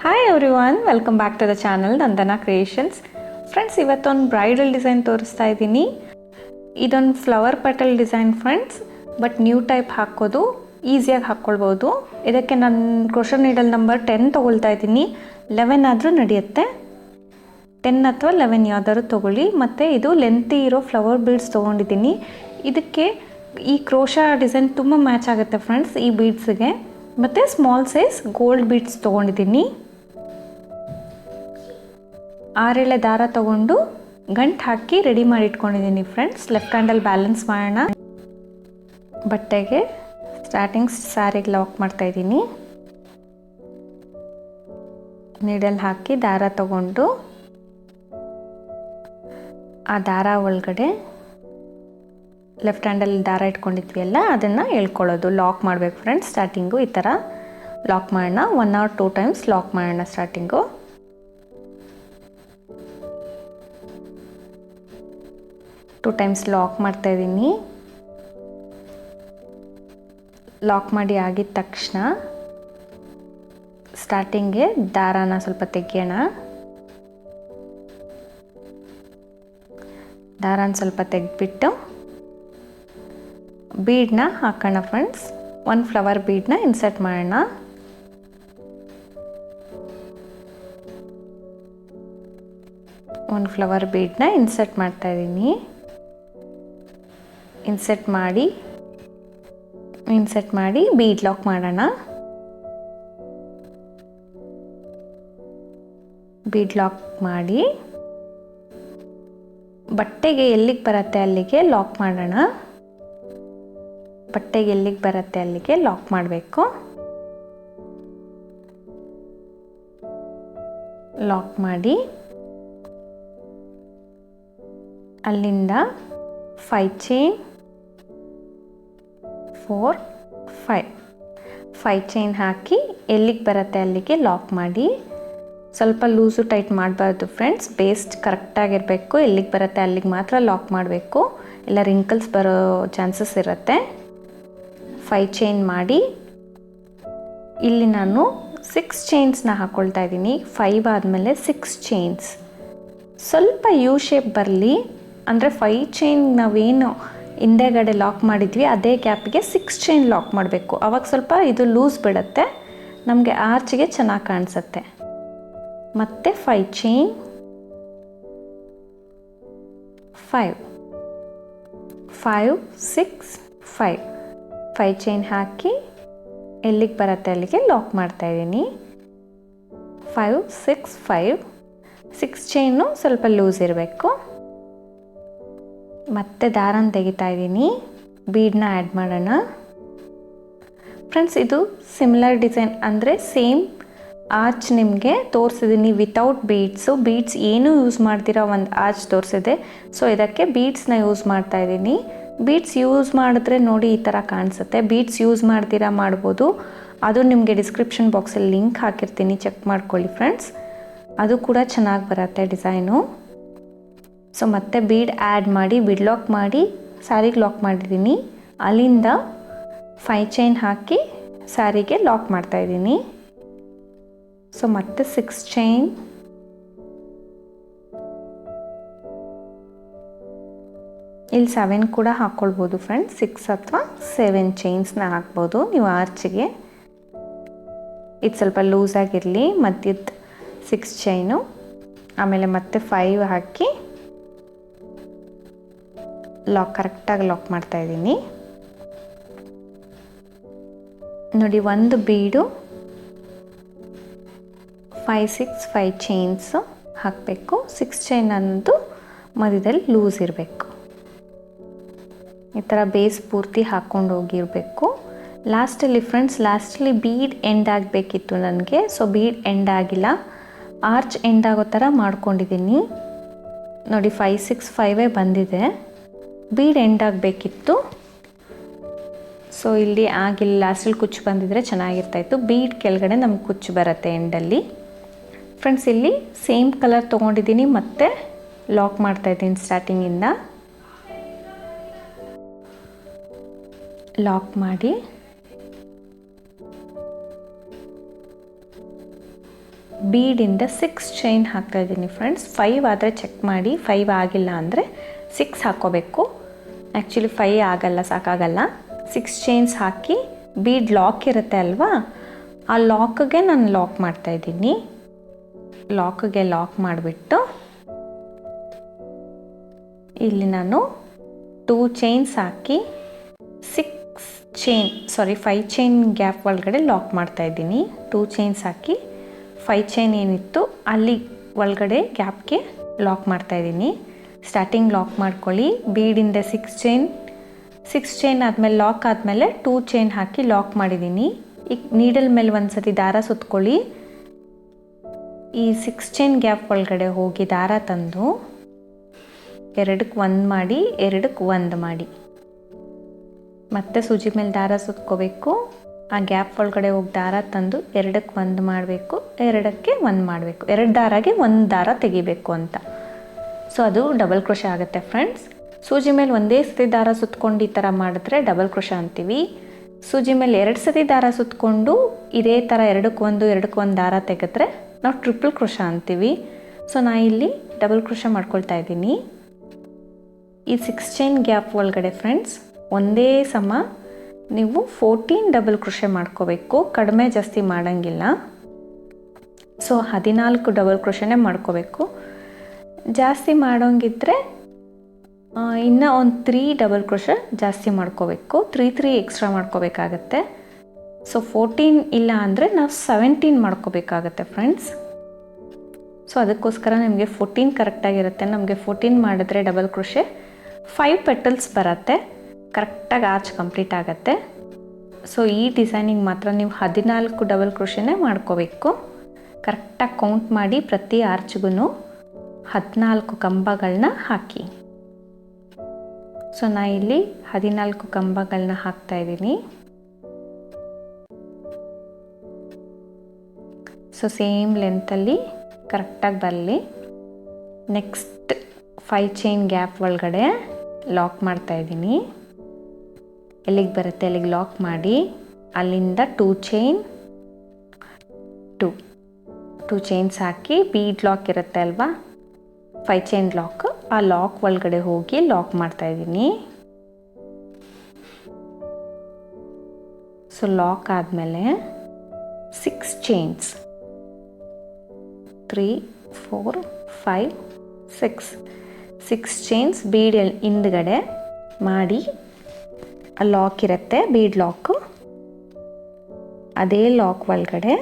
Hi everyone, welcome back to the channel Nandana creations. Friends, ಇವತ್ತೊಂದು bridal design ತೋರಿಸ್ತಾ ಇದ್ದೀನಿ. ಇದೊಂದು flower petal design friends, but new type ಹಾಕೋದು ಈಸಿಯಾಗಿ ಹಾಕ್ಕೊಳ್ಬೋದು. ಇದಕ್ಕೆ ನಾನು ಕ್ರೋಶರ್ ನೀಡಲ್ ನಂಬರ್ 10 ತೊಗೊಳ್ತಾ ಇದ್ದೀನಿ. 11 ಆದರೂ ನಡೆಯುತ್ತೆ. 10 ಅಥವಾ 11 ಯಾವ್ದಾದ್ರು ತೊಗೊಳ್ಳಿ. ಮತ್ತು ಇದು ಲೆಂತಿ ಇರೋ ಫ್ಲವರ್ ಬೀಡ್ಸ್ ತೊಗೊಂಡಿದ್ದೀನಿ. ಇದಕ್ಕೆ ಈ ಕ್ರೋಶಾ ಡಿಸೈನ್ ತುಂಬ ಮ್ಯಾಚ್ ಆಗುತ್ತೆ ಫ್ರೆಂಡ್ಸ್ ಈ ಬೀಡ್ಸ್ಗೆ. ಮತ್ತು ಸ್ಮಾಲ್ ಸೈಜ್ ಗೋಲ್ಡ್ ಬೀಡ್ಸ್ ತೊಗೊಂಡಿದ್ದೀನಿ. 6 ಎಳೆ ದಾರ ತೊಗೊಂಡು ಗಂಟು ಹಾಕಿ ರೆಡಿ ಮಾಡಿ ಇಟ್ಕೊಂಡಿದ್ದೀನಿ ಫ್ರೆಂಡ್ಸ್. ಲೆಫ್ಟ್ ಹ್ಯಾಂಡಲ್ಲಿ ಬ್ಯಾಲೆನ್ಸ್ ಮಾಡೋಣ. ಬಟ್ಟೆಗೆ ಸ್ಟಾರ್ಟಿಂಗ್ ಸ್ಯಾರಿಗೆ ಲಾಕ್ ಮಾಡ್ತಾಯಿದ್ದೀನಿ. ನೀಡಲ್ ಹಾಕಿ ದಾರ ತೊಗೊಂಡು ಆ ದಾರ ಒಳಗಡೆ ಲೆಫ್ಟ್ ಹ್ಯಾಂಡಲ್ಲಿ ದಾರ ಇಟ್ಕೊಂಡಿದ್ವಿ ಅಲ್ಲ, ಅದನ್ನು ಎಳ್ಕೊಳ್ಳೋದು, ಲಾಕ್ ಮಾಡಬೇಕು ಫ್ರೆಂಡ್ಸ್. ಸ್ಟಾರ್ಟಿಂಗು ಈ ಥರ ಲಾಕ್ ಮಾಡೋಣ. 1 or 2 ಟೈಮ್ಸ್ ಲಾಕ್ ಮಾಡೋಣ. ಸ್ಟಾರ್ಟಿಂಗು 2 ಟೈಮ್ಸ್ ಲಾಕ್ ಮಾಡ್ತಾಯಿದ್ದೀನಿ. ಲಾಕ್ ಮಾಡಿ ಆಗಿದ ತಕ್ಷಣ ಸ್ಟಾರ್ಟಿಂಗ್ಗೆ ದಾರಾನ ಸ್ವಲ್ಪ ತೆಗಿಯೋಣ. ದಾರಾನ ಸ್ವಲ್ಪ ತೆಗೆದ್ಬಿಟ್ಟು ಬೀಡನ್ನ ಹಾಕೋಣ ಫ್ರೆಂಡ್ಸ್. 1 ಫ್ಲವರ್ ಬೀಡನ್ನ ಇನ್ಸರ್ಟ್ ಮಾಡೋಣ. ಒಂದು ಫ್ಲವರ್ ಬೀಡನ್ನ ಇನ್ಸರ್ಟ್ ಮಾಡ್ತಾಯಿದ್ದೀನಿ. ಇನ್ಸರ್ಟ್ ಮಾಡಿ ಬೀಡ್ ಲಾಕ್ ಮಾಡೋಣ. ಬೀಡ್ ಲಾಕ್ ಮಾಡಿ ಬಟ್ಟೆಗೆ ಎಲ್ಲಿಗೆ ಬರುತ್ತೆ ಅಲ್ಲಿಗೆ ಲಾಕ್ ಮಾಡೋಣ. ಬಟ್ಟೆಗೆ ಎಲ್ಲಿಗೆ ಬರುತ್ತೆ ಅಲ್ಲಿಗೆ ಲಾಕ್ ಮಾಡಬೇಕು. ಲಾಕ್ ಮಾಡಿ ಅಲ್ಲಿಂದ 5 ಚೈನ್ 4 5 ಚೈನ್ ಹಾಕಿ ಎಲ್ಲಿಗೆ ಬರುತ್ತೆ ಅಲ್ಲಿಗೆ ಲಾಕ್ ಮಾಡಿ. ಸ್ವಲ್ಪ ಲೂಸು ಟೈಟ್ ಮಾಡಬಾರ್ದು ಫ್ರೆಂಡ್ಸ್. ಬೇಸ್ಟ್ ಕರೆಕ್ಟಾಗಿರಬೇಕು. ಎಲ್ಲಿಗೆ ಬರುತ್ತೆ ಅಲ್ಲಿಗೆ ಮಾತ್ರ ಲಾಕ್ ಮಾಡಬೇಕು, ಇಲ್ಲ ರಿಂಕಲ್ಸ್ ಬರೋ ಚಾನ್ಸಸ್ ಇರುತ್ತೆ. 5 ಚೈನ್ ಮಾಡಿ ಇಲ್ಲಿ ನಾನು 6 ಚೈನ್ಸ್ನ ಹಾಕ್ಕೊಳ್ತಾ ಇದ್ದೀನಿ. 5 ಆದಮೇಲೆ 6 ಚೈನ್ಸ್. ಸ್ವಲ್ಪ ಯು ಶೇಪ್ ಬರಲಿ ಅಂದರೆ 5 ಚೈನ್ ನಾವೇನು ಹಿಂದೆಗಡೆ ಲಾಕ್ ಮಾಡಿದ್ವಿ ಅದೇ ಗ್ಯಾಪಿಗೆ 6 ಚೈನ್ ಲಾಕ್ ಮಾಡಬೇಕು. ಆವಾಗ ಸ್ವಲ್ಪ ಇದು ಲೂಸ್ ಬಿಡುತ್ತೆ, ನಮಗೆ ಆರ್ಚಿಗೆ ಚೆನ್ನಾಗಿ ಕಾಣಿಸುತ್ತೆ. ಮತ್ತು 5 ಚೈನ್ 5 6 5 ಚೈನ್ ಹಾಕಿ ಎಲ್ಲಿಗೆ ಬರುತ್ತೆ ಅಲ್ಲಿಗೆ ಲಾಕ್ ಮಾಡ್ತಾಯಿದ್ದೀನಿ. 5 6 ಚೈನು ಸ್ವಲ್ಪ ಲೂಸ್ ಇರಬೇಕು. ಮತ್ತೆ ದಾರನ ತೆಗಿತಾ ಇದ್ದೀನಿ. ಬೀಡನ್ನ ಆ್ಯಡ್ ಮಾಡೋಣ ಫ್ರೆಂಡ್ಸ್. ಇದು ಸಿಮಿಲರ್ ಡಿಸೈನ್ ಅಂದರೆ ಸೇಮ್ ಆರ್ಚ್ ನಿಮಗೆ ತೋರಿಸಿದ್ದೀನಿ ವಿತೌಟ್ ಬೀಡ್ಸು. ಬೀಡ್ಸ್ ಏನೂ ಯೂಸ್ ಮಾಡ್ತೀರಾ ಒಂದು ಆರ್ಚ್ ತೋರಿಸಿದೆ. ಸೊ ಇದಕ್ಕೆ ಬೀಡ್ಸ್ನ ಯೂಸ್ ಮಾಡ್ತಾ ಇದ್ದೀನಿ. ಬೀಡ್ಸ್ ಯೂಸ್ ಮಾಡಿದ್ರೆ ನೋಡಿ ಈ ಥರ ಕಾಣಿಸುತ್ತೆ. ಬೀಡ್ಸ್ ಯೂಸ್ ಮಾಡ್ತೀರಾ ಮಾಡ್ಬೋದು. ಅದು ನಿಮಗೆ ಡಿಸ್ಕ್ರಿಪ್ಷನ್ ಬಾಕ್ಸಲ್ಲಿ ಲಿಂಕ್ ಹಾಕಿರ್ತೀನಿ, ಚೆಕ್ ಮಾಡ್ಕೊಳ್ಳಿ ಫ್ರೆಂಡ್ಸ್. ಅದು ಕೂಡ ಚೆನ್ನಾಗಿ ಬರುತ್ತೆ ಡಿಸೈನು. ಸೊ ಮತ್ತೆ ಬೀಡ್ ಆ್ಯಡ್ ಮಾಡಿ ಬೀಡ್ ಲಾಕ್ ಮಾಡಿ ಸ್ಯಾರಿಗೆ ಲಾಕ್ ಮಾಡಿದ್ದೀನಿ. ಅಲ್ಲಿಂದ 5 ಚೈನ್ ಹಾಕಿ ಸ್ಯಾರಿಗೆ ಲಾಕ್ ಮಾಡ್ತಾಯಿದ್ದೀನಿ. ಸೊ ಮತ್ತೆ 6 ಚೈನ್ ಇಲ್ಲಿ 7 ಕೂಡ ಹಾಕ್ಕೊಳ್ಬೋದು ಫ್ರೆಂಡ್ಸ್. 6 ಅಥವಾ 7 ಚೈನ್ಸ್ನ ಹಾಕ್ಬೋದು ನೀವು ಆರ್ಚಿಗೆ. ಇದು ಸ್ವಲ್ಪ ಲೂಸಾಗಿರಲಿ. ಮಧ್ಯದ 6 ಚೈನು ಆಮೇಲೆ ಮತ್ತೆ 5 ಹಾಕಿ ಕರೆಕ್ಟಾಗಿ ಲಾಕ್ ಮಾಡ್ತಾಯಿದ್ದೀನಿ. ನೋಡಿ, ಒಂದು ಬೀಡು 5 ಚೈನ್ಸು ಹಾಕಬೇಕು. 6 ಚೈನ್ ಅನ್ನೋದು ಮಧ್ಯದಲ್ಲಿ ಲೂಸ್ ಇರಬೇಕು. ಈ ಥರ ಬೇಸ್ ಪೂರ್ತಿ ಹಾಕ್ಕೊಂಡು ಹೋಗಿರಬೇಕು. ಲಾಸ್ಟಲ್ಲಿ ಬೀಡ್ ಎಂಡ್ ಆಗಬೇಕಿತ್ತು ನನಗೆ. ಸೊ ಬೀಡ್ ಎಂಡ್ ಆಗಿಲ್ಲ, ಆರ್ಚ್ ಎಂಡ್ ಆಗೋ ಥರ ಮಾಡ್ಕೊಂಡಿದ್ದೀನಿ. ನೋಡಿ 5 6 5 ಬಂದಿದೆ. ಬೀಡ್ ಎಂಡ್ ಆಗಬೇಕಿತ್ತು. ಸೊ ಇಲ್ಲಿ ಆಗಿಲ್ಲ. ಲಾಸ್ಟಲ್ಲಿ ಕುಚ್ಚು ಬಂದಿದ್ರೆ ಚೆನ್ನಾಗಿರ್ತಾಯಿತ್ತು. ಬೀಡ್ ಕೆಳಗಡೆ ನಮ್ಗೆ ಕುಚ್ಚು ಬರುತ್ತೆ ಎಂಡಲ್ಲಿ ಫ್ರೆಂಡ್ಸ್. ಇಲ್ಲಿ ಸೇಮ್ ಕಲರ್ ತೊಗೊಂಡಿದ್ದೀನಿ ಮತ್ತು ಲಾಕ್ ಮಾಡ್ತಾಯಿದ್ದೀನಿ. ಸ್ಟಾರ್ಟಿಂಗಿಂದ ಲಾಕ್ ಮಾಡಿ ಬೀಡಿಂದ 6 ಚೈನ್ ಹಾಕ್ತಾಯಿದ್ದೀನಿ ಫ್ರೆಂಡ್ಸ್. 5 ಆದರೆ ಚೆಕ್ ಮಾಡಿ, 5 ಆಗಿಲ್ಲ ಅಂದರೆ 6 ಹಾಕ್ಕೋಬೇಕು. ಆ್ಯಕ್ಚುಲಿ 5 ಆಗಲ್ಲ, ಸಾಕಾಗಲ್ಲ. 6 ಚೈನ್ಸ್ ಹಾಕಿ ಬೀಡ್ ಲಾಕ್ ಇರುತ್ತೆ ಅಲ್ವಾ, ಆ ಲಾಕ್ಗೆ ನಾನು ಲಾಕ್ ಮಾಡ್ತಾಯಿದ್ದೀನಿ. ಲಾಕ್ಗೆ ಲಾಕ್ ಮಾಡಿಬಿಟ್ಟು ಇಲ್ಲಿ ನಾನು 2 ಚೈನ್ಸ್ ಹಾಕಿ 5 ಚೈನ್ ಗ್ಯಾಪ್ ಒಳಗಡೆ ಲಾಕ್ ಮಾಡ್ತಾಯಿದ್ದೀನಿ. 2 ಚೈನ್ಸ್ ಹಾಕಿ 5 ಚೈನ್ ಏನಿತ್ತು ಅಲ್ಲಿ ಒಳಗಡೆ ಗ್ಯಾಪ್ಗೆ ಲಾಕ್ ಮಾಡ್ತಾಯಿದ್ದೀನಿ. ಸ್ಟಾರ್ಟಿಂಗ್ ಲಾಕ್ ಮಾಡ್ಕೊಳ್ಳಿ. ಬೀಡಿಂದ 6 ಚೈನ್ ಆದಮೇಲೆ ಲಾಕ್ ಆದಮೇಲೆ 2 ಚೈನ್ ಹಾಕಿ ಲಾಕ್ ಮಾಡಿದ್ದೀನಿ. ಈಗ ನೀಡಲ್ ಮೇಲೆ ಒಂದು ಸತಿ ದಾರ ಸುತ್ಕೊಳ್ಳಿ. ಈ 6 ಚೈನ್ ಗ್ಯಾಪ್ ಒಳಗಡೆ ಹೋಗಿ ದಾರ ತಂದು 2ಕ್ಕೆ 1 ಮಾಡಿ, 2ಕ್ಕೆ 1 ಮಾಡಿ, ಮತ್ತೆ ಸೂಜಿ ಮೇಲೆ ದಾರ ಸುತ್ಕೋಬೇಕು. ಆ ಗ್ಯಾಪ್ ಒಳಗಡೆ ಹೋಗಿ ದಾರ ತಂದು 2ಕ್ಕೆ 1 ಮಾಡಬೇಕು, 2ಕ್ಕೆ 1 ಮಾಡಬೇಕು. 2 ದಾರಾಗೆ 1 ದಾರ ತೆಗಿಬೇಕು ಅಂತ. ಸೊ ಅದು ಡಬಲ್ ಕ್ರೋಶೆ ಆಗುತ್ತೆ ಫ್ರೆಂಡ್ಸ್. ಸೂಜಿ ಮೇಲೆ ಒಂದೇ ಸತಿ ದಾರ ಸುತ್ಕೊಂಡು ಈ ಥರ ಮಾಡಿದ್ರೆ ಡಬಲ್ ಕ್ರೋಶೆ ಅಂತೀವಿ. ಸೂಜಿ ಮೇಲೆ 2 ಸತಿ ದಾರ ಸುತ್ಕೊಂಡು ಇದೇ ಥರ 2ಕ್ಕೆ 1 ದಾರ ತೆಗೆದ್ರೆ ನಾವು ಟ್ರಿಪಲ್ ಕ್ರೋಶೆ ಅಂತೀವಿ. ಸೊ ನಾ ಇಲ್ಲಿ ಡಬಲ್ ಕ್ರೋಶೆ ಮಾಡ್ಕೊಳ್ತಾ ಇದ್ದೀನಿ. ಈ 6 ಚೈನ್ ಗ್ಯಾಪ್ ಒಳಗಡೆ ಫ್ರೆಂಡ್ಸ್ ಒಂದೇ ಸಮ ನೀವು 14 ಡಬಲ್ ಕ್ರೋಶೆ ಮಾಡ್ಕೋಬೇಕು. ಕಡಿಮೆ ಜಾಸ್ತಿ ಮಾಡೋಂಗಿಲ್ಲ. ಸೊ 14 ಡಬಲ್ ಕ್ರೋಶೆನೇ ಮಾಡ್ಕೋಬೇಕು. ಜಾಸ್ತಿ ಮಾಡೋಂಗಿದ್ರೆ ಇನ್ನೂ ಒಂದು 3 ಡಬಲ್ ಕ್ರೋಶೆ ಜಾಸ್ತಿ ಮಾಡ್ಕೋಬೇಕು. 3 ಎಕ್ಸ್ಟ್ರಾ ಮಾಡ್ಕೋಬೇಕಾಗತ್ತೆ. ಸೊ 14 ಇಲ್ಲ ಅಂದರೆ ನಾವು 17 ಮಾಡ್ಕೋಬೇಕಾಗತ್ತೆ ಫ್ರೆಂಡ್ಸ್. ಸೊ ಅದಕ್ಕೋಸ್ಕರ ನಿಮಗೆ 14 ಕರೆಕ್ಟಾಗಿರುತ್ತೆ. ನಮಗೆ 14 ಮಾಡಿದ್ರೆ ಡಬಲ್ ಕ್ರೋಶೆ 5 ಪೆಟಲ್ಸ್ ಬರುತ್ತೆ. ಕರೆಕ್ಟಾಗಿ ಆರ್ಚ್ ಕಂಪ್ಲೀಟ್ ಆಗುತ್ತೆ. ಸೊ ಈ ಡಿಸೈನಿಂಗ್ ಮಾತ್ರ ನೀವು 14 ಡಬಲ್ ಕ್ರೋಶೆನೇ ಮಾಡ್ಕೋಬೇಕು. ಕರೆಕ್ಟಾಗಿ ಕೌಂಟ್ ಮಾಡಿ ಪ್ರತಿ ಆರ್ಚ್ಗೂ 14 ಕಂಬಗಳನ್ನ ಹಾಕಿ. ಸೊ ನಾ ಇಲ್ಲಿ 14 ಕಂಬಗಳನ್ನ ಹಾಕ್ತಾಯಿದ್ದೀನಿ. ಸೊ ಸೇಮ್ ಲೆಂತಲ್ಲಿ ಕರೆಕ್ಟಾಗಿ ಬರಲಿ. ನೆಕ್ಸ್ಟ್ 5 ಚೈನ್ ಗ್ಯಾಪ್ ಒಳಗಡೆ ಲಾಕ್ ಮಾಡ್ತಾಯಿದ್ದೀನಿ. ಎಲ್ಲಿಗೆ ಬರುತ್ತೆ ಅಲ್ಲಿಗೆ ಲಾಕ್ ಮಾಡಿ ಅಲ್ಲಿಂದ 2 ಚೈನ್ಸ್ ಹಾಕಿ ಬೀಡ್ ಲಾಕ್ ಇರುತ್ತೆ ಅಲ್ವಾ, 5 ಚೈನ್ ಲಾಕ್, ಆ ಲಾಕ್ ಒಳಗಡೆ ಹೋಗಿ ಲಾಕ್ ಮಾಡ್ತಾಯಿದ್ದೀನಿ. ಸೊ ಲಾಕ್ ಆದಮೇಲೆ 6 ಚೈನ್ಸ್ 3 4 5 6 ಚೈನ್ಸ್ ಬೀಡ್ ಹಿಂದ್ಗಡೆ ಮಾಡಿ ಆ ಲಾಕ್ ಇರುತ್ತೆ ಬೀಡ್ ಲಾಕು, ಅದೇ ಲಾಕ್ ಒಳಗಡೆ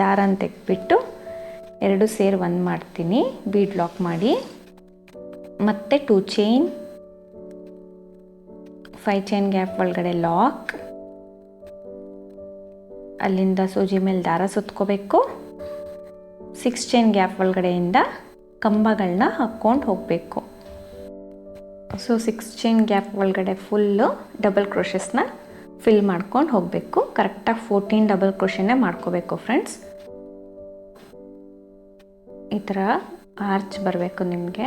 ದಾರನ ತೆಗೆದ್ಬಿಟ್ಟು 2 ಸೇರಿ 1 ಮಾಡ್ತೀನಿ. ಬೀಡ್ ಲಾಕ್ ಮಾಡಿ ಮತ್ತೆ 2 ಚೈನ್ 5 ಚೈನ್ ಗ್ಯಾಪ್ ಒಳಗಡೆ ಲಾಕ್, ಅಲ್ಲಿಂದ ಸೂಜಿ ಮೇಲೆ ದಾರ ಸುತ್ಕೋಬೇಕು. 6 ಚೈನ್ ಗ್ಯಾಪ್ ಒಳಗಡೆಯಿಂದ ಕಂಬಗಳನ್ನ ಹಾಕ್ಕೊಂಡು ಹೋಗಬೇಕು. ಸೊ 6 ಚೈನ್ ಗ್ಯಾಪ್ ಒಳಗಡೆ ಫುಲ್ಲು ಡಬಲ್ ಕ್ರೋಶಸ್ನ ಫಿಲ್ ಮಾಡ್ಕೊಂಡು ಹೋಗಬೇಕು. ಕರೆಕ್ಟಾಗಿ 14 ಡಬಲ್ ಕ್ರೋಶೆನೇ ಮಾಡ್ಕೋಬೇಕು ಫ್ರೆಂಡ್ಸ್. ಈ ಥರ ಆರ್ಚ್ ಬರಬೇಕು ನಿಮಗೆ.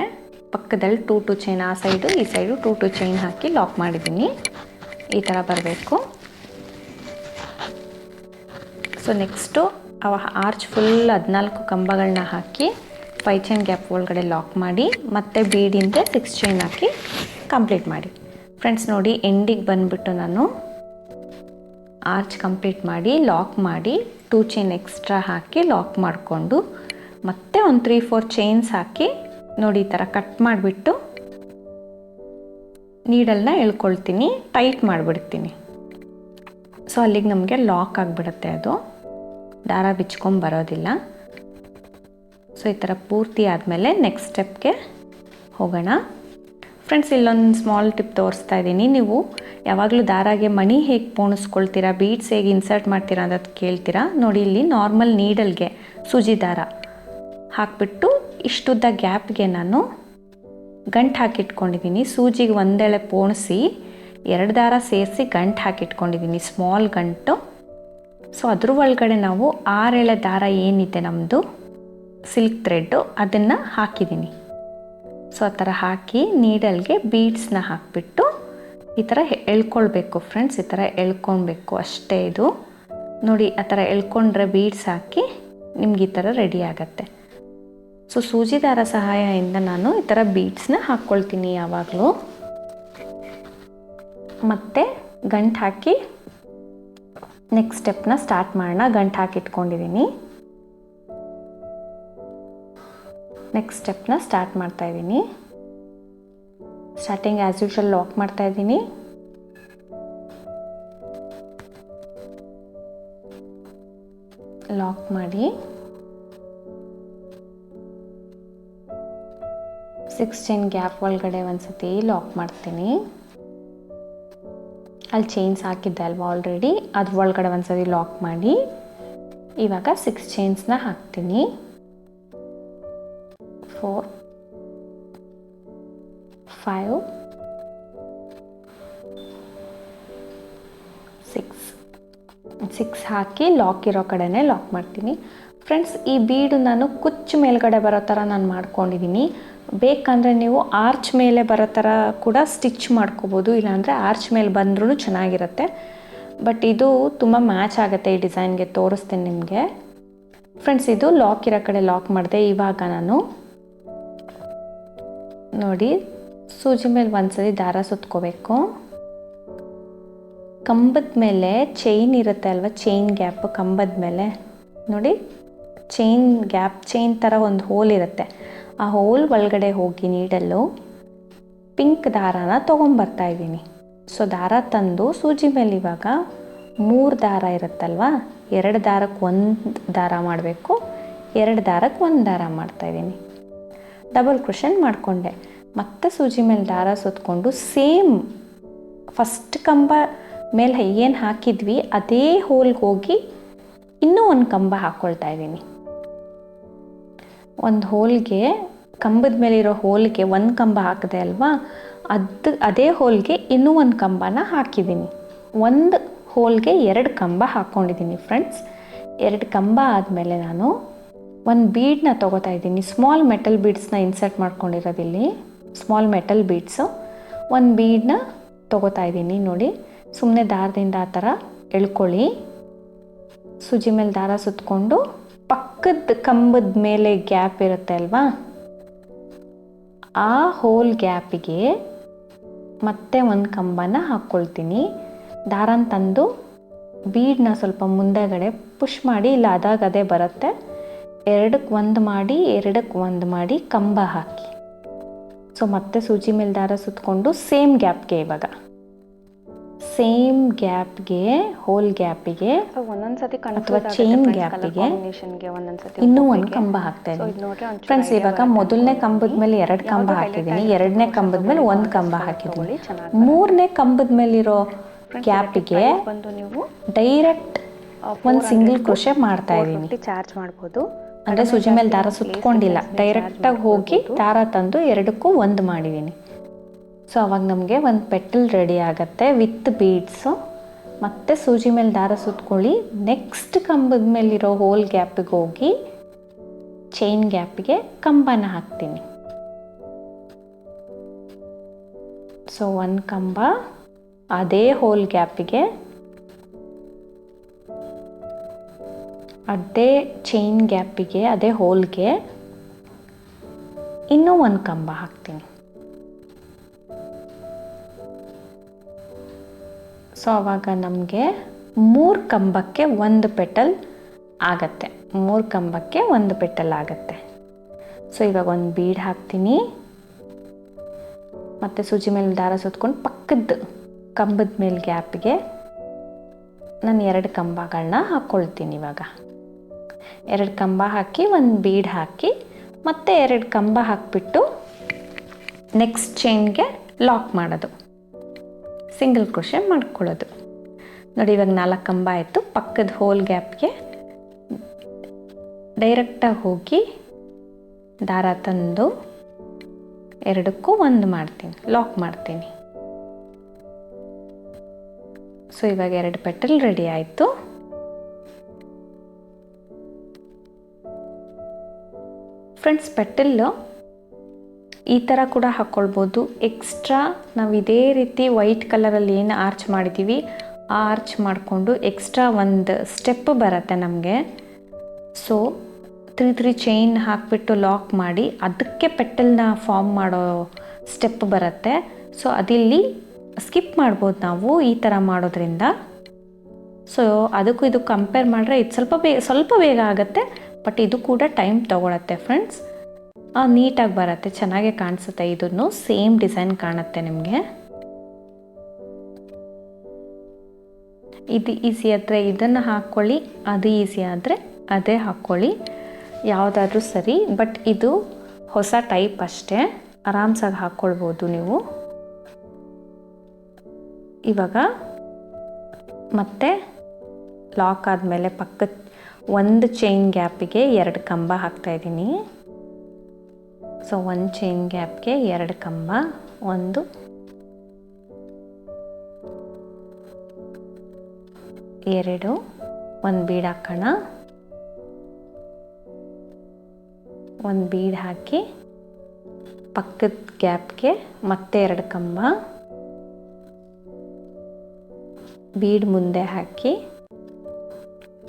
ಪಕ್ಕದಲ್ಲಿ 2 ಚೈನ್, ಆ ಸೈಡು ಈ ಸೈಡು 2 ಚೈನ್ ಹಾಕಿ ಲಾಕ್ ಮಾಡಿದ್ದೀನಿ. ಈ ಥರ ಬರಬೇಕು. ಸೊ ನೆಕ್ಸ್ಟು ಆರ್ಚ್ ಫುಲ್ 14 ಕಂಬಗಳನ್ನ ಹಾಕಿ 5 ಚೈನ್ ಗ್ಯಾಪ್ ಒಳಗಡೆ ಲಾಕ್ ಮಾಡಿ ಮತ್ತೆ ಬೀಡಿಂದ 6 ಚೈನ್ ಹಾಕಿ ಕಂಪ್ಲೀಟ್ ಮಾಡಿ ಫ್ರೆಂಡ್ಸ್. ನೋಡಿ ಎಂಡಿಗೆ ಬಂದುಬಿಟ್ಟು ನಾನು ಆರ್ಚ್ ಕಂಪ್ಲೀಟ್ ಮಾಡಿ ಲಾಕ್ ಮಾಡಿ 2 ಚೈನ್ ಎಕ್ಸ್ಟ್ರಾ ಹಾಕಿ ಲಾಕ್ ಮಾಡಿಕೊಂಡು ಮತ್ತೆ ಒಂದು 3-4 ಚೈನ್ಸ್ ಹಾಕಿ ನೋಡಿ ಈ ಥರ ಕಟ್ ಮಾಡಿಬಿಟ್ಟು ನೀಡಲ್ನ ಎಳ್ಕೊಳ್ತೀನಿ, ಟೈಟ್ ಮಾಡಿಬಿಡ್ತೀನಿ. ಸೊ ಅಲ್ಲಿಗೆ ನಮಗೆ ಲಾಕ್ ಆಗಿಬಿಡುತ್ತೆ, ಅದು ದಾರ ಬಿಚ್ಕೊಂಡು ಬರೋದಿಲ್ಲ. ಸೊ ಈ ಥರ ಪೂರ್ತಿ ಆದಮೇಲೆ ನೆಕ್ಸ್ಟ್ ಸ್ಟೆಪ್ಗೆ ಹೋಗೋಣ ಫ್ರೆಂಡ್ಸ್. ಇಲ್ಲೊಂದು ಸ್ಮಾಲ್ ಟಿಪ್ ತೋರಿಸ್ತಾ ಇದ್ದೀನಿ. ನೀವು ಯಾವಾಗಲೂ ದಾರಾಗೆ ಮಣಿ ಹೇಗೆ ಪೋಣಿಸ್ಕೊಳ್ತೀರಾ, ಬೀಡ್ಸ್ ಹೇಗೆ ಇನ್ಸರ್ಟ್ ಮಾಡ್ತೀರಾ ಅಂತ ಕೇಳ್ತೀರಾ. ನೋಡಿ ಇಲ್ಲಿ ನಾರ್ಮಲ್ ನೀಡಲ್ಗೆ ಸೂಜಿ ದಾರ ಹಾಕಿಬಿಟ್ಟು ಇಷ್ಟುದ್ದ ಗ್ಯಾಪ್ಗೆ ನಾನು ಗಂಟು ಹಾಕಿಟ್ಕೊಂಡಿದ್ದೀನಿ. ಸೂಜಿಗೆ ಒಂದೆಳೆ ಪೋಣಿಸಿ 2 ದಾರ ಸೇರಿಸಿ ಗಂಟು ಹಾಕಿಟ್ಕೊಂಡಿದ್ದೀನಿ, ಸ್ಮಾಲ್ ಗಂಟು. ಸೊ ಅದ್ರ ಒಳಗಡೆ ನಾವು 6 ಎಳೆ ದಾರ ಏನಿದೆ ನಮ್ಮದು ಸಿಲ್ಕ್ ಥ್ರೆಡ್ಡು ಅದನ್ನು ಹಾಕಿದ್ದೀನಿ. ಸೊ ಆ ಥರ ಹಾಕಿ ನೀಡಲ್ಗೆ ಬೀಡ್ಸ್ನ ಹಾಕಿಬಿಟ್ಟು ಈ ಥರ ಎಳ್ಕೊಳ್ಬೇಕು ಫ್ರೆಂಡ್ಸ್. ಈ ಥರ ಎಳ್ಕೊಳ್ಬೇಕು ಅಷ್ಟೇ. ಇದು ನೋಡಿ ಆ ಥರ ಎಳ್ಕೊಂಡ್ರೆ ಬೀಡ್ಸ್ ಹಾಕಿ ನಿಮ್ಗೆ ಈ ಥರ ರೆಡಿ ಆಗುತ್ತೆ. ಸೊ ಸೂಜಿ ದಾರ ಸಹಾಯದಿಂದ ನಾನು ಈ ಥರ ಬೀಡ್ಸ್ನ ಹಾಕ್ಕೊಳ್ತೀನಿ ಯಾವಾಗಲೂ. ಮತ್ತು ಗಂಟು ಹಾಕಿ ನೆಕ್ಸ್ಟ್ ಸ್ಟೆಪ್ನ ಸ್ಟಾರ್ಟ್ ಮಾಡೋಣ. ಗಂಟು ಹಾಕಿ ಇಟ್ಕೊಂಡಿದ್ದೀನಿ. ನೆಕ್ಸ್ಟ್ ಸ್ಟೆಪ್ನ ಸ್ಟಾರ್ಟ್ ಮಾಡ್ತಾಯಿದ್ದೀನಿ. ಸ್ಟಾರ್ಟಿಂಗ್ ಆ್ಯಸ್ ಯೂಶುವಲ್ ಲಾಕ್ ಮಾಡ್ತಾಯಿದ್ದೀನಿ. ಲಾಕ್ ಮಾಡಿ 6 ಚೈನ್ ಗ್ಯಾಪ್ ಒಳಗಡೆ ಒಂದ್ಸತಿ ಲಾಕ್ ಮಾಡ್ತೀನಿ. ಅಲ್ಲಿ ಚೈನ್ಸ್ ಹಾಕಿದ್ದೆ ಅಲ್ವಾ ಆಲ್ರೆಡಿ, ಅದ್ರ ಒಳಗಡೆ ಒಂದ್ಸತಿ ಲಾಕ್ ಮಾಡಿ ಇವಾಗ 6 ಚೈನ್ಸ್ನ ಹಾಕ್ತೀನಿ. 4 5 6 ಹಾಕಿ ಲಾಕ್ ಇರೋ ಕಡೆನೇ ಲಾಕ್ ಮಾಡ್ತೀನಿ. ಫ್ರೆಂಡ್ಸ್, ಈ ಬೀಡು ನಾನು ಕುಚ್ಚು ಮೇಲ್ಗಡೆ ಬರೋ ಥರ ನಾನು ಮಾಡ್ಕೊಂಡಿದ್ದೀನಿ. ಬೇಕಂದರೆ ನೀವು ಆರ್ಚ್ ಮೇಲೆ ಬರೋ ಥರ ಕೂಡ ಸ್ಟಿಚ್ ಮಾಡ್ಕೋಬೋದು, ಇಲ್ಲಾಂದರೆ ಆರ್ಚ್ ಮೇಲೆ ಬಂದ್ರೂ ಚೆನ್ನಾಗಿರುತ್ತೆ. ಬಟ್ ಇದು ತುಂಬ ಮ್ಯಾಚ್ ಆಗುತ್ತೆ ಈ ಡಿಸೈನ್ಗೆ, ತೋರಿಸ್ತೀನಿ ನಿಮಗೆ. ಫ್ರೆಂಡ್ಸ್, ಇದು ಲಾಕ್ ಇರೋ ಕಡೆ ಲಾಕ್ ಮಾಡಿದೆ. ಇವಾಗ ನಾನು ನೋಡಿ ಸೂಜಿ ಮೇಲೆ ಒಂದ್ಸತಿ ದಾರ ಸುತ್ಕೋಬೇಕು. ಕಂಬದ ಮೇಲೆ ಚೈನ್ ಇರುತ್ತೆ ಅಲ್ವಾ, ಚೈನ್ ಗ್ಯಾಪ್ ಕಂಬದ ಮೇಲೆ ನೋಡಿ, ಚೈನ್ ಗ್ಯಾಪ್, ಚೈನ್ ಥರ ಒಂದು ಹೋಲ್ ಇರುತ್ತೆ. ಆ ಹೋಲ್ ಒಳಗಡೆ ಹೋಗಿ ನೀಡಲು ಪಿಂಕ್ ದಾರಾನ ತೊಗೊಂಬರ್ತಾ ಇದ್ದೀನಿ. ಸೊ ದಾರ ತಂದು ಸೂಜಿ ಮೇಲೆ ಇವಾಗ 3 ದಾರ ಇರುತ್ತಲ್ವ, 2 ದಾರಕ್ಕೆ 1 ದಾರ ಮಾಡಬೇಕು, 2 ದಾರಕ್ಕೆ 1 ದಾರ ಮಾಡ್ತಾಯಿದ್ದೀನಿ. ಡಬಲ್ ಕ್ರೋಶನ್ ಮಾಡಿಕೊಂಡೆ. ಮತ್ತೆ ಸೂಜಿ ಮೇಲೆ ದಾರ ಸುತ್ಕೊಂಡು ಸೇಮ್ ಫಸ್ಟ್ ಕಂಬ ಮೇಲೆ ಏನು ಹಾಕಿದ್ವಿ ಅದೇ ಹೋಲ್ಗೆ ಹೋಗಿ ಇನ್ನೂ ಒಂದು ಕಂಬ ಹಾಕ್ಕೊಳ್ತಾ ಇದ್ದೀನಿ. ಒಂದು ಹೋಲ್ಗೆ, ಕಂಬದ ಮೇಲಿರೋ ಹೋಲ್ಗೆ 1 ಕಂಬ ಹಾಕಿದೆ ಅಲ್ವಾ, ಅದೇ ಹೋಲ್ಗೆ ಇನ್ನೂ 1 ಕಂಬನ ಹಾಕಿದ್ದೀನಿ. 1 ಹೋಲ್ಗೆ 2 ಕಂಬ ಹಾಕ್ಕೊಂಡಿದ್ದೀನಿ. ಫ್ರೆಂಡ್ಸ್, 2 ಕಂಬ ಆದಮೇಲೆ ನಾನು ಒಂದು ಬೀಡನ್ನ ತೊಗೋತಾ ಇದ್ದೀನಿ. ಸ್ಮಾಲ್ ಮೆಟಲ್ ಬೀಡ್ಸ್ನ ಇನ್ಸರ್ಟ್ ಮಾಡ್ಕೊಂಡಿರೋದಿಲ್ಲಿ, ಸ್ಮಾಲ್ ಮೆಟಲ್ ಬೀಡ್ಸು. ಒಂದು ಬೀಡನ್ನ ತೊಗೋತಾ ಇದ್ದೀನಿ. ನೋಡಿ, ಸುಮ್ಮನೆ ದಾರದಿಂದ ಆ ಥರ ಎಳ್ಕೊಳ್ಳಿ. ಸೂಜಿ ಮೇಲೆ ದಾರ ಸುತ್ಕೊಂಡು ಪಕ್ಕದ ಕಂಬದ ಮೇಲೆ ಗ್ಯಾಪ್ ಇರುತ್ತೆ ಅಲ್ವಾ, ಆ ಹೋಲ್ ಗ್ಯಾಪಿಗೆ ಮತ್ತೆ 1 ಕಂಬನ ಹಾಕ್ಕೊಳ್ತೀನಿ. ದಾರನ ತಂದು ಬೀಡನ್ನ ಸ್ವಲ್ಪ ಮುಂದೆಗಡೆ ಪುಷ್ ಮಾಡಿ, ಇಲ್ಲ ಅದಾಗ ಅದೇ ಬರುತ್ತೆ, 2ಕ್ಕೆ 1 ಮಾಡಿ 2ಕ್ಕೆ 1 ಮಾಡಿ ಕಂಬ ಹಾಕಿ. ಸೊ ಮತ್ತೆ ಸೂಜಿ ಮೇಲೆ ದಾರ ಸುತ್ಕೊಂಡು ಸೇಮ್ ಗ್ಯಾಪ್ಗೆ, ಇವಾಗ ಸೇಮ್ ಗ್ಯಾಪ್ಗೆ, ಹೋಲ್ ಗ್ಯಾಪಿಗೆ ಅಥವಾ ಚೈನ್ ಗ್ಯಾಪಿಗೆ ಇನ್ನೂ 1 ಕಂಬ ಹಾಕ್ತಾ ಇದ್ದೀನಿ. ಫ್ರೆಂಡ್ಸ್, ಇವಾಗ ಮೊದಲನೇ ಕಂಬದ ಮೇಲೆ 2 ಕಂಬ ಹಾಕಿದ್ದೀನಿ, 2ನೇ ಕಂಬದ ಮೇಲೆ 1 ಕಂಬ ಹಾಕಿದ್ದೀನಿ. 3ನೇ ಕಂಬದ ಮೇಲಿರೋ ಗ್ಯಾಪಿಗೆ ಡೈರೆಕ್ಟ್ ಒಂದು ಸಿಂಗಲ್ ಕ್ರೋಶೆ ಮಾಡ್ತಾ ಇದ್ದೀನಿ. ಚಾರ್ಜ್ ಮಾಡ್ಬೋದು, ಅಂದರೆ ಸೂಜಿ ಮೇಲೆ ದಾರ ಸುತ್ಕೊಂಡಿಲ್ಲ, ಡೈರೆಕ್ಟಾಗಿ ಹೋಗಿ ದಾರ ತಂದು 2ಕ್ಕೂ 1 ಮಾಡಿದ್ದೀನಿ. ಸೊ ಅವಾಗ ನಮಗೆ ಒಂದು ಪೆಟಲ್ ರೆಡಿ ಆಗುತ್ತೆ ವಿತ್ ಬೀಡ್ಸು. ಮತ್ತು ಸೂಜಿ ಮೇಲೆ ದಾರ ಸುತ್ಕೊಳ್ಳಿ, ನೆಕ್ಸ್ಟ್ ಕಂಬದ ಮೇಲಿರೋ ಹೋಲ್ ಗ್ಯಾಪಿಗೆ ಹೋಗಿ ಚೈನ್ ಗ್ಯಾಪಿಗೆ ಕಂಬನ ಹಾಕ್ತೀನಿ. ಸೊ 1 ಕಂಬ ಅದೇ ಹೋಲ್ ಗ್ಯಾಪಿಗೆ, ಅದೇ ಚೈನ್ ಗ್ಯಾಪಿಗೆ, ಅದೇ ಹೋಲ್ಗೆ ಇನ್ನೂ 1 ಕಂಬ ಹಾಕ್ತೀನಿ. ಸೊ ಆವಾಗ ನಮಗೆ 3 ಕಂಬಕ್ಕೆ 1 ಪೆಟಲ್ ಆಗತ್ತೆ, 3 ಕಂಬಕ್ಕೆ 1 ಪೆಟಲ್ ಆಗುತ್ತೆ. ಸೊ ಇವಾಗ ಒಂದು ಬೀಡ್ ಹಾಕ್ತೀನಿ. ಮತ್ತು ಸೂಜಿ ಮೇಲೆ ದಾರ ಸುತ್ಕೊಂಡು ಪಕ್ಕದ ಕಂಬದ ಮೇಲೆ ಗ್ಯಾಪಿಗೆ ನಾನು 2 ಕಂಬಗಳನ್ನ ಹಾಕ್ಕೊಳ್ತೀನಿ. ಇವಾಗ 2 ಕಂಬ ಹಾಕಿ 1 ಬೀಡ್ ಹಾಕಿ ಮತ್ತೆ 2 ಕಂಬ ಹಾಕಿಬಿಟ್ಟು ನೆಕ್ಸ್ಟ್ ಚೈನ್ಗೆ ಲಾಕ್ ಮಾಡೋದು, ಸಿಂಗಲ್ ಕ್ರೋಶೆ ಮಾಡ್ಕೊಳ್ಳೋದು. ನೋಡಿ, ಇವಾಗ 4 ಕಂಬ ಆಯಿತು. ಪಕ್ಕದ ಹೋಲ್ ಗ್ಯಾಪ್ಗೆ ಡೈರೆಕ್ಟಾಗಿ ಹೋಗಿ ದಾರ ತಂದು 2ಕ್ಕೂ 1 ಮಾಡ್ತೀನಿ, ಲಾಕ್ ಮಾಡ್ತೀನಿ. ಸೊ ಇವಾಗ 2 ಪೆಟಲ್ ರೆಡಿ ಆಯಿತು. ಫ್ರೆಂಡ್ಸ್, ಪೆಟಲ್ಲು ಈ ಥರ ಕೂಡ ಹಾಕ್ಕೊಳ್ಬೋದು. ಎಕ್ಸ್ಟ್ರಾ ನಾವು ಇದೇ ರೀತಿ ವೈಟ್ ಕಲರಲ್ಲಿ ಏನು ಆರ್ಚ್ ಮಾಡಿದ್ದೀವಿ ಆ ಆರ್ಚ್ ಮಾಡಿಕೊಂಡು ಎಕ್ಸ್ಟ್ರಾ ಒಂದು ಸ್ಟೆಪ್ ಬರುತ್ತೆ ನಮಗೆ. ಸೊ 3 ಚೈನ್ ಹಾಕಿಬಿಟ್ಟು ಲಾಕ್ ಮಾಡಿ ಅದಕ್ಕೆ ಪೆಟಲ್ನ ಫಾರ್ಮ್ ಮಾಡೋ ಸ್ಟೆಪ್ ಬರುತ್ತೆ. ಸೊ ಅದಿಲ್ಲಿ ಸ್ಕಿಪ್ ಮಾಡ್ಬೋದು ನಾವು ಈ ಥರ ಮಾಡೋದ್ರಿಂದ. ಸೊ ಅದಕ್ಕೂ ಇದು ಕಂಪೇರ್ ಮಾಡಿದ್ರೆ ಇದು ಸ್ವಲ್ಪ ಬೇಗ ಆಗುತ್ತೆ, ಬಟ್ ಇದು ಕೂಡ ಟೈಮ್ ತೊಗೊಳತ್ತೆ ಫ್ರೆಂಡ್ಸ್. ನೀಟಾಗಿ ಬರುತ್ತೆ, ಚೆನ್ನಾಗೇ ಕಾಣಿಸುತ್ತೆ. ಇದನ್ನು ಸೇಮ್ ಡಿಸೈನ್ ಕಾಣುತ್ತೆ ನಿಮಗೆ. ಇದು ಈಸಿ ಆದರೆ ಇದನ್ನು ಹಾಕ್ಕೊಳ್ಳಿ, ಅದು ಈಸಿ ಆದರೆ ಅದೇ ಹಾಕ್ಕೊಳ್ಳಿ, ಯಾವುದಾದ್ರೂ ಸರಿ. ಬಟ್ ಇದು ಹೊಸ ಟೈಪ್ ಅಷ್ಟೇ, ಆರಾಮ್ಸಾಗಿ ಹಾಕ್ಕೊಳ್ಬೋದು ನೀವು. ಇವಾಗ ಮತ್ತೆ ಲಾಕ್ ಆದಮೇಲೆ ಪಕ್ಕದ ಒಂದು ಚೈನ್ ಗ್ಯಾಪಿಗೆ 2 ಕಂಬ ಹಾಕ್ತಾಯಿದ್ದೀನಿ. ಸೊ ಒಂದು ಚೈನ್ ಗ್ಯಾಪ್ಗೆ 2 ಕಂಬ, 1 2 ಒಂದು ಬೀಡ್ ಹಾಕೋಣ. ಒಂದು ಬೀಡ್ ಹಾಕಿ ಪಕ್ಕದ ಗ್ಯಾಪ್ಗೆ ಮತ್ತೆ 2 ಕಂಬ, ಬೀಡ್ ಮುಂದೆ ಹಾಕಿ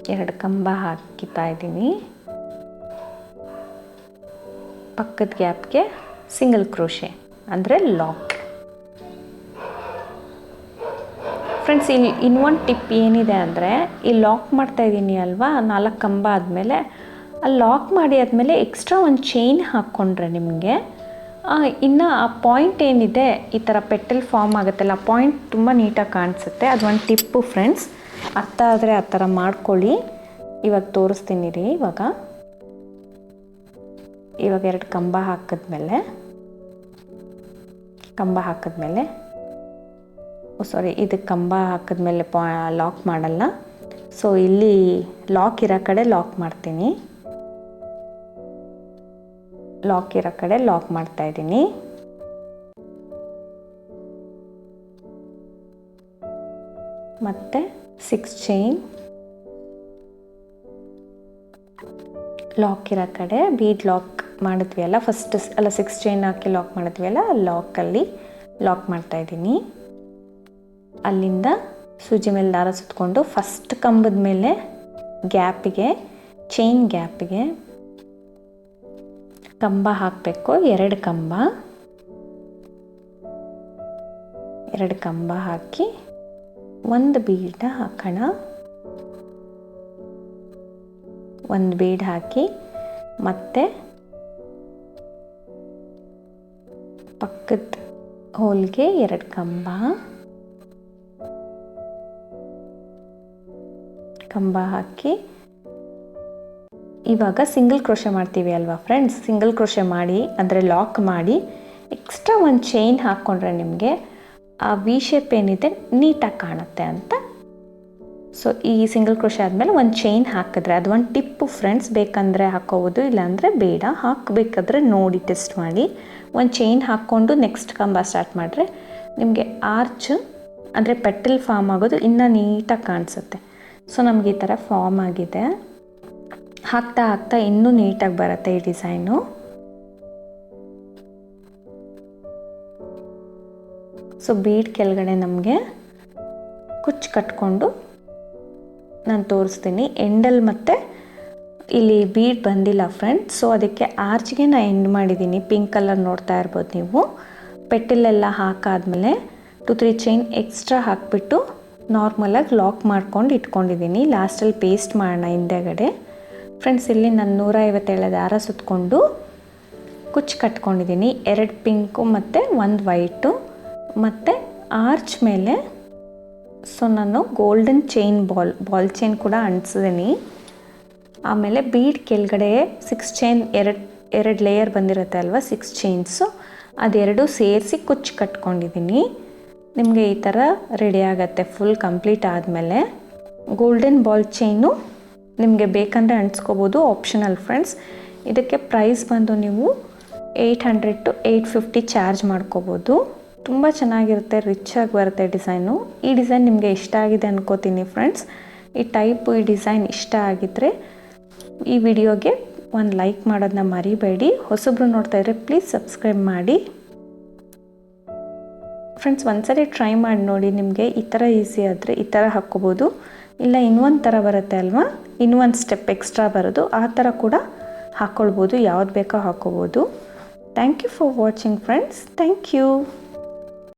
2 ಕಂಬ ಹಾಕಿತಾ ಇದ್ದೀನಿ. ಪಕ್ಕದ ಗ್ಯಾಪ್ಗೆ ಸಿಂಗಲ್ ಕ್ರೋಶೆ ಅಂದರೆ ಲಾಕ್. ಫ್ರೆಂಡ್ಸ್, ಇಲ್ಲಿ ಇನ್ನೊಂದು ಟಿಪ್ ಏನಿದೆ ಅಂದರೆ, ಈ ಲಾಕ್ ಮಾಡ್ತಾ ಇದ್ದೀನಿ ಅಲ್ವಾ 4 ಕಂಬ ಆದಮೇಲೆ, ಅಲ್ಲಿ ಲಾಕ್ ಮಾಡಿ ಆದಮೇಲೆ ಎಕ್ಸ್ಟ್ರಾ ಒಂದು ಚೈನ್ ಹಾಕ್ಕೊಂಡ್ರೆ ನಿಮಗೆ ಇನ್ನು ಆ ಪಾಯಿಂಟ್ ಏನಿದೆ ಈ ಥರ ಪೆಟಲ್ ಫಾರ್ಮ್ ಆಗುತ್ತಲ್ಲ, ಆ ಪಾಯಿಂಟ್ ತುಂಬ ನೀಟಾಗಿ ಕಾಣಿಸುತ್ತೆ. ಅದು ಒಂದು ಟಿಪ್ಪು ಫ್ರೆಂಡ್ಸ್, ಅರ್ಥ ಆದರೆ ಆ ಥರ ಮಾಡ್ಕೊಳ್ಳಿ. ಇವಾಗ ತೋರಿಸ್ತೀನಿ ರೀ. ಇವಾಗ 2 ಕಂಬ ಹಾಕಿದ್ಮೇಲೆ ಇದಕ್ಕೆ ಕಂಬ ಹಾಕಿದ್ಮೇಲೆ ಲಾಕ್ ಮಾಡಲ್ಲ. ಸೊ ಇಲ್ಲಿ ಲಾಕ್ ಇರೋ ಕಡೆ ಲಾಕ್ ಮಾಡ್ತೀನಿ, ಲಾಕ್ ಇರೋ ಕಡೆ ಲಾಕ್ ಮಾಡ್ತಾ ಇದ್ದೀನಿ. ಮತ್ತೆ 6 ಚೈನ್ ಲಾಕ್ ಇರೋ ಕಡೆ ಬೀಡ್ ಲಾಕ್ ಮಾಡಿದ್ವಿ ಅಲ್ಲ ಫಸ್ಟ್, 6 ಚೈನ್ ಹಾಕಿ ಲಾಕ್ ಮಾಡಿದ್ವಿ ಅಲ್ಲ, ಲಾಕಲ್ಲಿ ಲಾಕ್ ಮಾಡ್ತಾ ಇದ್ದೀನಿ. ಅಲ್ಲಿಂದ ಸೂಜಿ ಮೇಲೆ ದಾರ ಸುತ್ತಕೊಂಡು ಫಸ್ಟ್ ಕಂಬದ ಮೇಲೆ ಗ್ಯಾಪಿಗೆ, ಚೈನ್ ಗ್ಯಾಪಿಗೆ ಕಂಬ ಹಾಕಬೇಕು. 2 ಕಂಬ ಹಾಕಿ ಒಂದು ಬೀಡನ್ನ ಹಾಕೋಣ. ಒಂದು ಬೀಡ್ ಹಾಕಿ ಮತ್ತೆ ಪಕ್ಕದ ಹೋಲ್ಗೆ 2 ಕಂಬ ಹಾಕಿ ಇವಾಗ ಸಿಂಗಲ್ ಕ್ರೋಶೆ ಮಾಡ್ತೀವಿ ಅಲ್ವಾ ಫ್ರೆಂಡ್ಸ್, ಸಿಂಗಲ್ ಕ್ರೋಶೆ ಮಾಡಿ ಅಂದರೆ ಲಾಕ್ ಮಾಡಿ ಎಕ್ಸ್ಟ್ರಾ ಒಂದು ಚೈನ್ ಹಾಕ್ಕೊಂಡ್ರೆ ನಿಮಗೆ ಆ ವಿ ಶೇಪ್ ಏನಿದೆ ನೀಟಾಗಿ ಕಾಣುತ್ತೆ ಅಂತ. ಸೊ ಈ ಸಿಂಗಲ್ ಕ್ರೋಶೆ ಆದಮೇಲೆ ಒಂದು ಚೈನ್ ಹಾಕಿದ್ರೆ ಅದು ಒಂದು ಟಿಪ್ಪು ಫ್ರೆಂಡ್ಸ್, ಬೇಕಂದರೆ ಹಾಕೋಬೋದು, ಇಲ್ಲಾಂದರೆ ಬೇಡ. ಹಾಕಬೇಕಾದ್ರೆ ನೋಡಿ ಟೆಸ್ಟ್ ಮಾಡಿ. ಒಂದು ಚೈನ್ ಹಾಕ್ಕೊಂಡು ನೆಕ್ಸ್ಟ್ ಕಂಬ ಸ್ಟಾರ್ಟ್ ಮಾಡಿದ್ರೆ ನಿಮಗೆ ಆರ್ಚ್ ಅಂದರೆ ಪೆಟಲ್ ಫಾರ್ಮ್ ಆಗೋದು ಇನ್ನೂ ನೀಟಾಗಿ ಕಾಣಿಸುತ್ತೆ. ಸೊ ನಮಗೆ ಈ ಥರ ಫಾರ್ಮ್ ಆಗಿದೆ. ಹಾಕ್ತಾ ಹಾಕ್ತಾ ಇನ್ನೂ ನೀಟಾಗಿ ಬರುತ್ತೆ ಈ ಡಿಸೈನು. ಸೊ ಬೀಡ್ ಕೆಳಗಡೆ ನಮಗೆ ಕುಚ್ಚು ಕಟ್ಕೊಂಡು ನಾನು ತೋರಿಸ್ತೀನಿ. ಎಂಡಲ್ಲಿ ಮತ್ತು ಇಲ್ಲಿ ಬೀಡ್ ಬಂದಿಲ್ಲ ಫ್ರೆಂಡ್ಸ್, ಸೊ ಅದಕ್ಕೆ ಆರ್ಚ್ಗೆ ನಾನು ಎಂಡ್ ಮಾಡಿದ್ದೀನಿ. ಪಿಂಕ್ ಕಲರ್ ನೋಡ್ತಾ ಇರ್ಬೋದು ನೀವು. ಪೆಟಲೆಲ್ಲ ಹಾಕಾದ್ಮೇಲೆ 2-3 ಚೈನ್ ಎಕ್ಸ್ಟ್ರಾ ಹಾಕಿಬಿಟ್ಟು ನಾರ್ಮಲಾಗಿ ಲಾಕ್ ಮಾಡ್ಕೊಂಡು ಇಟ್ಕೊಂಡಿದ್ದೀನಿ. ಲಾಸ್ಟಲ್ಲಿ ಪೇಸ್ಟ್ ಮಾಡೋಣ ಹಿಂದೆಗಡೆ. ಫ್ರೆಂಡ್ಸ್, ಇಲ್ಲಿ ನಾನು 157 ದಾರ ಸುತ್ತಕೊಂಡು ಕುಚ್ಚು ಕಟ್ಕೊಂಡಿದ್ದೀನಿ. 2 ಪಿಂಕು ಮತ್ತು 1 ವೈಟು ಮತ್ತು ಆರ್ಚ್ ಮೇಲೆ ಸೊ ನಾನು ಗೋಲ್ಡನ್ ಚೈನ್ ಬಾಲ್ ಚೈನ್ ಕೂಡ ಅಂಟಿಸಿದ್ದೀನಿ. ಆಮೇಲೆ ಬೀಡ್ ಕೆಳಗಡೆ 6 ಚೈನ್ ಎರಡು ಲೇಯರ್ ಬಂದಿರುತ್ತೆ ಅಲ್ವಾ, 6 ಚೈನ್ಸು ಅದೆರಡು ಸೇರಿಸಿ ಕುಚ್ಚು ಕಟ್ಕೊಂಡಿದ್ದೀನಿ. ನಿಮಗೆ ಈ ಥರ ರೆಡಿ ಆಗುತ್ತೆ. ಫುಲ್ ಕಂಪ್ಲೀಟ್ ಆದಮೇಲೆ ಗೋಲ್ಡನ್ ಬಾಲ್ ಚೈನು ನಿಮಗೆ ಬೇಕಂದರೆ ಅಂಟಿಸ್ಕೋಬೋದು, ಆಪ್ಷನಲ್ ಫ್ರೆಂಡ್ಸ್. ಇದಕ್ಕೆ ಪ್ರೈಸ್ ಬಂದು ನೀವು 800 to 850 ಚಾರ್ಜ್ ಮಾಡ್ಕೋಬೋದು. ತುಂಬ ಚೆನ್ನಾಗಿರುತ್ತೆ, ರಿಚಾಗಿ ಬರುತ್ತೆ ಡಿಸೈನು. ಈ ಡಿಸೈನ್ ನಿಮಗೆ ಇಷ್ಟ ಆಗಿದೆ ಅನ್ಕೋತೀನಿ ಫ್ರೆಂಡ್ಸ್. ಈ ಟೈಪು ಈ ಡಿಸೈನ್ ಇಷ್ಟ ಆಗಿದ್ದರೆ ಈ ವಿಡಿಯೋಗೆ ಒಂದು ಲೈಕ್ ಮಾಡೋದನ್ನ ಮರಿಬೇಡಿ. ಹೊಸಬ್ರು ನೋಡ್ತಾ ಇದ್ದರೆ ಪ್ಲೀಸ್ ಸಬ್ಸ್ಕ್ರೈಬ್ ಮಾಡಿ ಫ್ರೆಂಡ್ಸ್. ಒಂದ್ಸರಿ ಟ್ರೈ ಮಾಡಿ ನೋಡಿ, ನಿಮಗೆ ಈ ಥರ ಈಸಿ ಆದರೆ ಈ ಥರ ಹಾಕ್ಕೋಬೋದು. ಇಲ್ಲ ಇನ್ನೊಂದು ಥರ ಬರುತ್ತೆ ಅಲ್ವಾ, ಇನ್ನೂ ಒಂದು ಸ್ಟೆಪ್ ಎಕ್ಸ್ಟ್ರಾ ಬರೋದು, ಆ ಥರ ಕೂಡ ಹಾಕ್ಕೊಳ್ಬೋದು, ಯಾವ್ದು ಬೇಕೋ ಹಾಕ್ಕೋಬೋದು. Thank you for watching friends. Thank you.